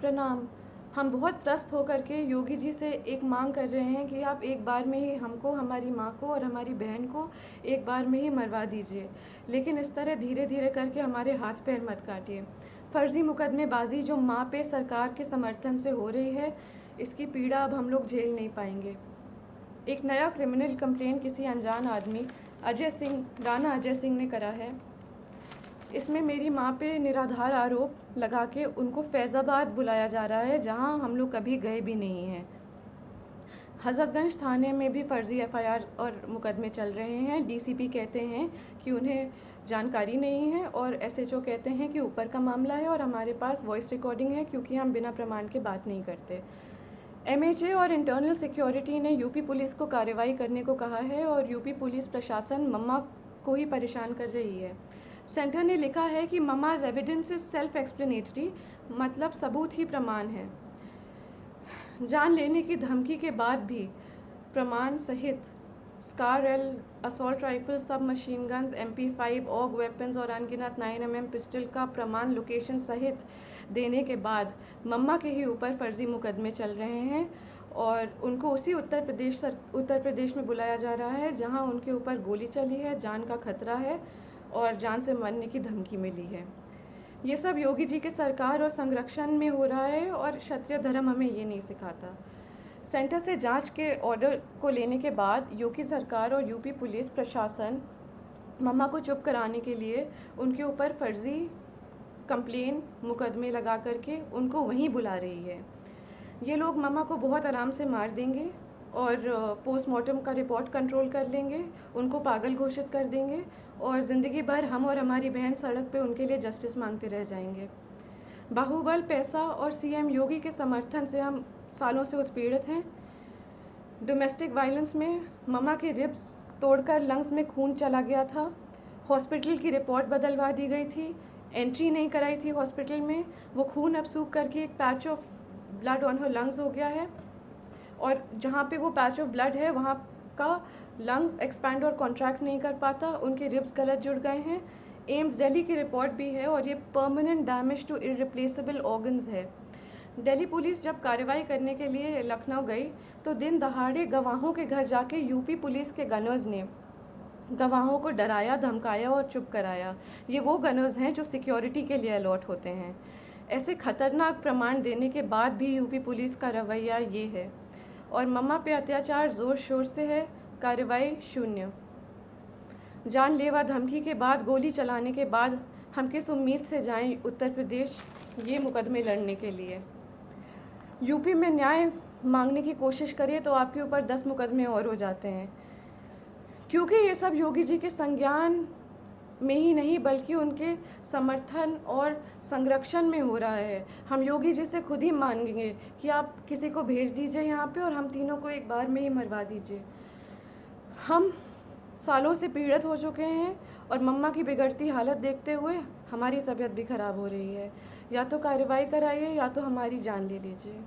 प्रणाम। हम बहुत त्रस्त होकर के योगी जी से एक मांग कर रहे हैं कि आप एक बार में ही हमको, हमारी माँ को और हमारी बहन को एक बार में ही मरवा दीजिए, लेकिन इस तरह धीरे धीरे करके हमारे हाथ पैर मत काटिए। फर्जी मुकदमेबाजी जो माँ पे सरकार के समर्थन से हो रही है, इसकी पीड़ा अब हम लोग झेल नहीं पाएंगे। एक नया क्रिमिनल कंप्लेन किसी अनजान आदमी राणा अजय सिंह ने करा है। इसमें मेरी माँ पे निराधार आरोप लगा के उनको फैज़ाबाद बुलाया जा रहा है, जहाँ हम लोग कभी गए भी नहीं हैं। हज़रतगंज थाने में भी फ़र्ज़ी एफआईआर और मुकदमे चल रहे हैं। डीसीपी कहते हैं कि उन्हें जानकारी नहीं है और एसएचओ कहते हैं कि ऊपर का मामला है और हमारे पास वॉइस रिकॉर्डिंग है, क्योंकि हम बिना प्रमाण के बात नहीं करते। एमएचए और इंटरनल सिक्योरिटी ने यूपी पुलिस को कार्रवाई करने को कहा है और यूपी पुलिस प्रशासन मम्मा को ही परेशान कर रही है। सेंटर ने लिखा है कि mamma's evidence is self explanatory, मतलब सबूत ही प्रमाण है। जान लेने की धमकी के बाद भी प्रमाण सहित स्कार-एल, असॉल्ट राइफल, सब machine guns, MP5, AUG weapons और अनगिनत 9mm पिस्टल का प्रमाण लोकेशन सहित देने के बाद मम्मा के ही ऊपर फर्जी मुकदमे चल रहे हैं और उनको उसी उत्तर प्रदेश में बुलाया जा रहा है जहां उनके ऊपर गोली चली है, जान का खतरा है और जान से मरने की धमकी मिली है। ये सब योगी जी के सरकार और संरक्षण में हो रहा है और क्षत्रिय धर्म हमें ये नहीं सिखाता। सेंटर से जांच के ऑर्डर को लेने के बाद योगी सरकार और यूपी पुलिस प्रशासन मम्मा को चुप कराने के लिए उनके ऊपर फर्जी कंप्लेन मुकदमे लगा करके उनको वहीं बुला रही है। ये लोग मम्मा को बहुत आराम से मार देंगे और पोस्टमार्टम का रिपोर्ट कंट्रोल कर लेंगे, उनको पागल घोषित कर देंगे और ज़िंदगी भर हम और हमारी बहन सड़क पे उनके लिए जस्टिस मांगते रह जाएंगे। बाहुबल, पैसा और सीएम योगी के समर्थन से हम सालों से उत्पीड़ित हैं। डोमेस्टिक वायलेंस में मम्मा के रिब्स तोड़कर लंग्स में खून चला गया था। हॉस्पिटल की रिपोर्ट बदलवा दी गई थी, एंट्री नहीं कराई थी हॉस्पिटल में। वो खून अब सूख करके एक patch of blood on her lungs हो गया है और जहाँ पे वो पैच ऑफ ब्लड है वहाँ का लंग्स एक्सपैंड और कॉन्ट्रैक्ट नहीं कर पाता, उनके रिब्स गलत जुड़ गए हैं। एम्स दिल्ली की रिपोर्ट भी है और ये permanent damage to irreplaceable organs है। दिल्ली पुलिस जब कार्रवाई करने के लिए लखनऊ गई तो दिन दहाड़े गवाहों के घर जाके यूपी पुलिस के गनर्स ने गवाहों को डराया, धमकाया और चुप कराया। ये वो गनर्स हैं जो सिक्योरिटी के लिए अलॉट होते हैं। ऐसे खतरनाक प्रमाण देने के बाद भी यूपी पुलिस का रवैया ये है और मम्मा पे अत्याचार ज़ोर शोर से है, कार्रवाई शून्य। जानलेवा धमकी के बाद, गोली चलाने के बाद हम किस उम्मीद से जाएं उत्तर प्रदेश ये मुकदमे लड़ने के लिए। यूपी में न्याय मांगने की कोशिश करिए तो आपके ऊपर 10 मुकदमे और हो जाते हैं, क्योंकि ये सब योगी जी के संज्ञान में ही नहीं बल्कि उनके समर्थन और संरक्षण में हो रहा है। हम योगी जी से खुद ही मांगेंगे कि आप किसी को भेज दीजिए यहाँ पे और हम तीनों को एक बार में ही मरवा दीजिए। हम सालों से पीड़ित हो चुके हैं और मम्मा की बिगड़ती हालत देखते हुए हमारी तबीयत भी ख़राब हो रही है। या तो कार्रवाई कराइए या तो हमारी जान ले लीजिए।